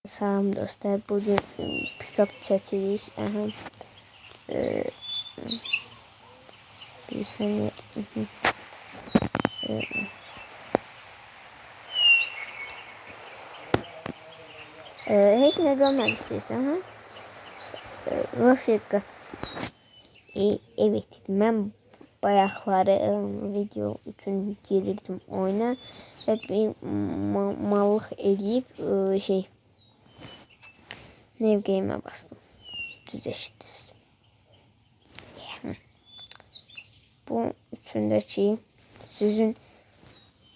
Salam dostlar, bugün pick-up çəkirik. Bir saniye. Hiç ne görməmişsiniz, Rəfiqat. Evet, mən bayaqları video üçün girirdim oyuna və bir mallıq edib New Game'e bastım. Düz eşitdiniz. Bu üçündəki sizin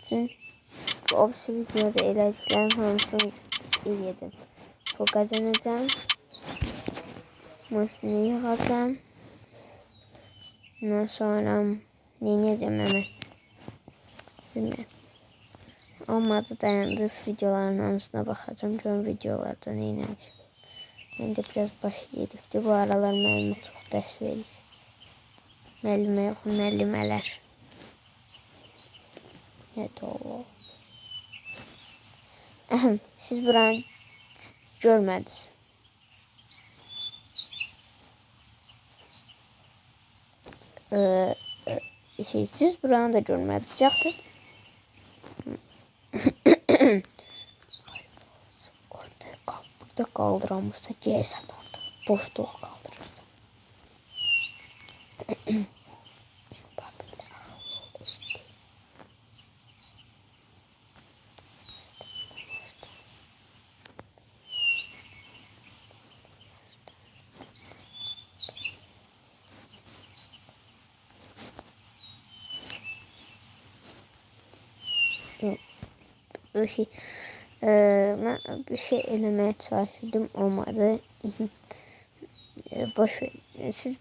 üçün o videoda elədiklərim hamısını yedim. Bu qazanacağım. Maşını yığacağım. Ondan sonra ne edeceğim hemen. Bilmiyorum. Olmadı dayandı videoların hamısına baxacağım. Görün videolarda ne edeceğim. Ben de biraz baş yedibdi. Bu aralar müəllimə çox dərs verir. Müəllimə yox, müəllimələr. Nədir o? Siz buranı görmədiniz. Siz buranı da görmədiniz. Yaxşı. Burada kaldıramırsa gelsen orada. Boşluq kaldırırsan. Ben bir şey elemeye çalıştım, olmadı. Boş ver. Siz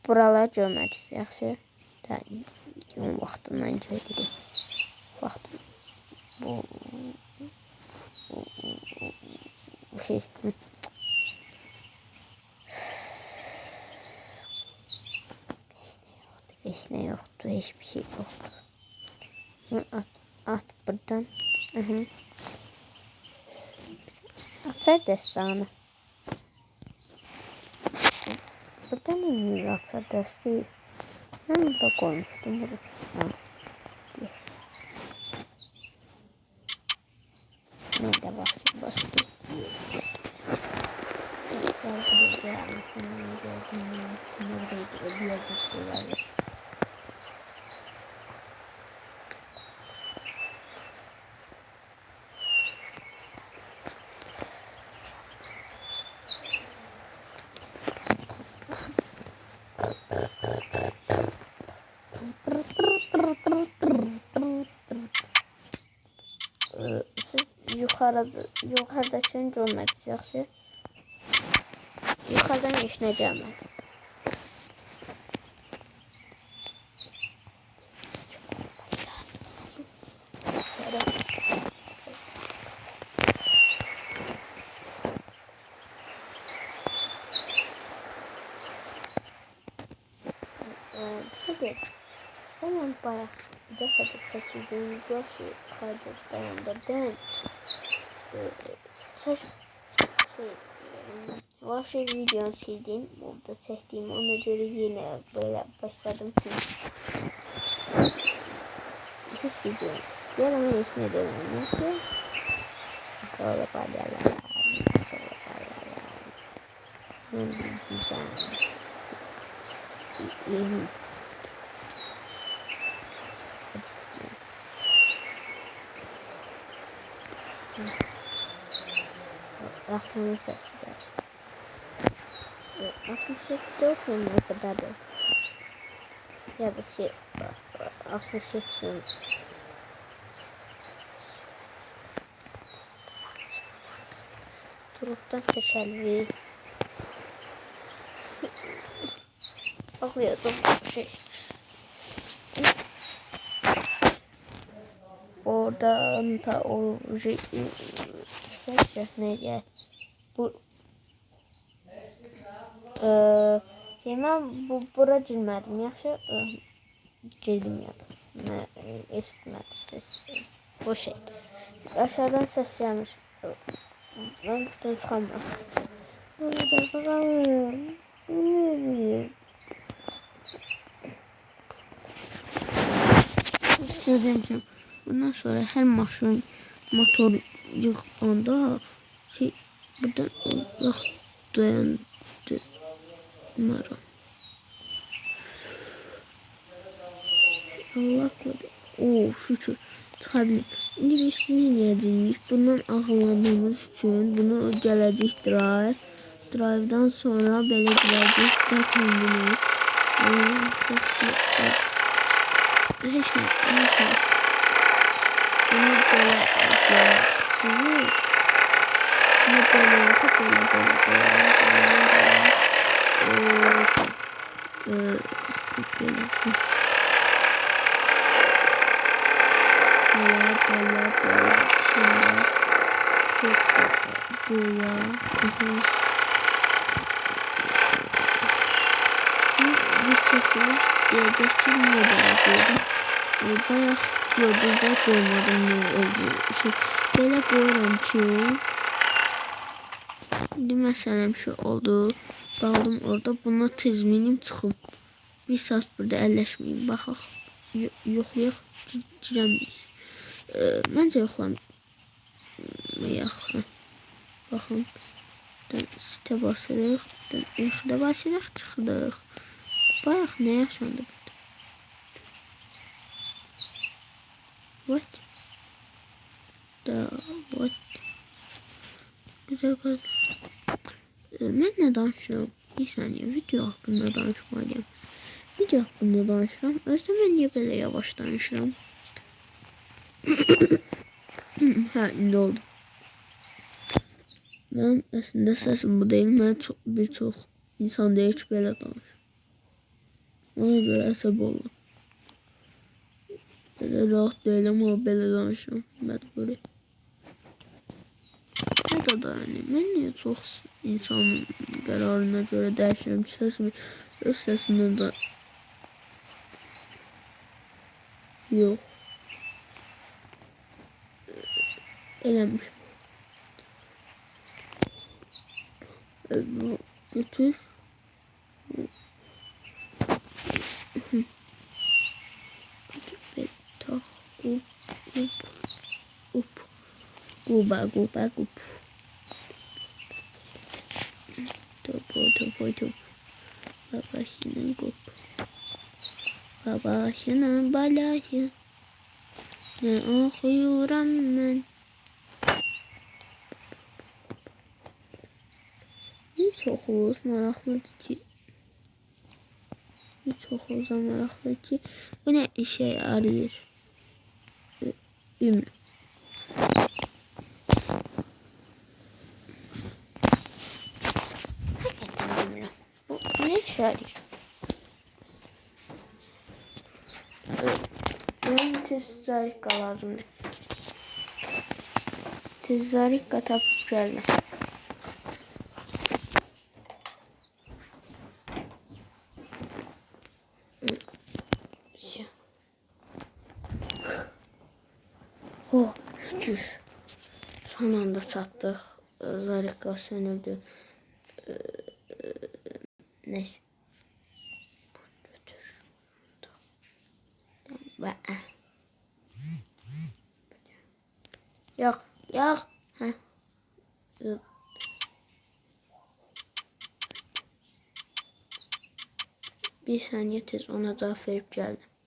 buralar görmədiniz, yaxşı? Vaxtından görürük. Vaxtım bu şey. Hiç ne yoktu, hiçbir şey yoktu. At buradan. Atar destanı. Burada ne atar destayı? Ben burada koymuştum bunu. Yes. Nerede başlıyor? Siz yukarıdakini görmədiniz, yaxşı? Yukarıdan heç nə gəlmədi. Tabii. Hemen bayağı defadır seçildiğim videosu kaydet dayandırdım. Vahşi videonu sildim. Orada çektiğim, ona göre yine böyle başladım. Hiç video. Yarama işine devam ediyor. Sonra paylaşalım. Ne diyeceğim? Aklını seçeceğim. 64 mu ne kadar da? Ya da 68 Turuptan seçelim. Bakıyordum Oradan da o neydi? Bu ben bura girmədim, yaxşı? Girdim ya da. Eşitmədim ses. Bu şey. Aşağıdan ses gəlmiş. Ben kutudan çıkamıyorum. Burada çıkamıyorum. Ne bileyim. Söyleyeceğim. Bundan sonra her maşın motor yıkanda şey buradan uzak dayandı. Umarım. Allah korusun. Oo şükür. Çıkabilirim. İndi biz ne edeceğiz? Bundan ağladığımız için bunu gələcək drive. Drive'dan sonra belə gələcək start menüsü. Heç nə. Bunu belə yapacağız. Bunu belə yapıp böyle. Diyecektim ne yapıyordum. Bayağı gördüğünüzde koymadım ne olduğu şey. Böyle koyuram ki. Şimdi mesela şu oldu. Qaldım orada. Buna tezminim çıxıb. Bir saat burada əlləşməyim. Baxaq. Yoxlayaq. Girəmirik. Məncə yoxlamayaq. Baxın. Sitə basırıq. Yaxıda basırıq. Çıxdıq. Bayaq nə yaşandı burada? What? What? Güzel qaz. Mən nə danışıram? Bir saniyə. Video haqqında danışmalıyım. Video haqqında danışıram. Özdə mən niyə belə yavaş danışıram? Hə, indi oldu. Mən əslində səsim bu deyil. Mən bir çox insan deyir ki, belə danış. Ona görə əsəb oldu. Belə rahat deyiləm, amma belə danışıram. Məcburi. Nə qədər yəni. Mən niyə çox insanın qərarına görə dəyişirəm ki, səsimi öz səsimdən də yox. Eləmişim. Götür. Tak. Up. Guba. Topu. Babasının gup. Babasının balası. Ne okuyorum ben? Hiç okuluz maraqlıdır ki. Bu ne işe yarıyor? Ümrü. Bu ne işe yarıyor? Benim tezarika lazımdı. Tezarika tapıp geldim. Oh şükür. Son anda çatdıq. Zarika sönürdü. Neyse. Yok. Heh. Bir saniye tez ona cevap verip geldim.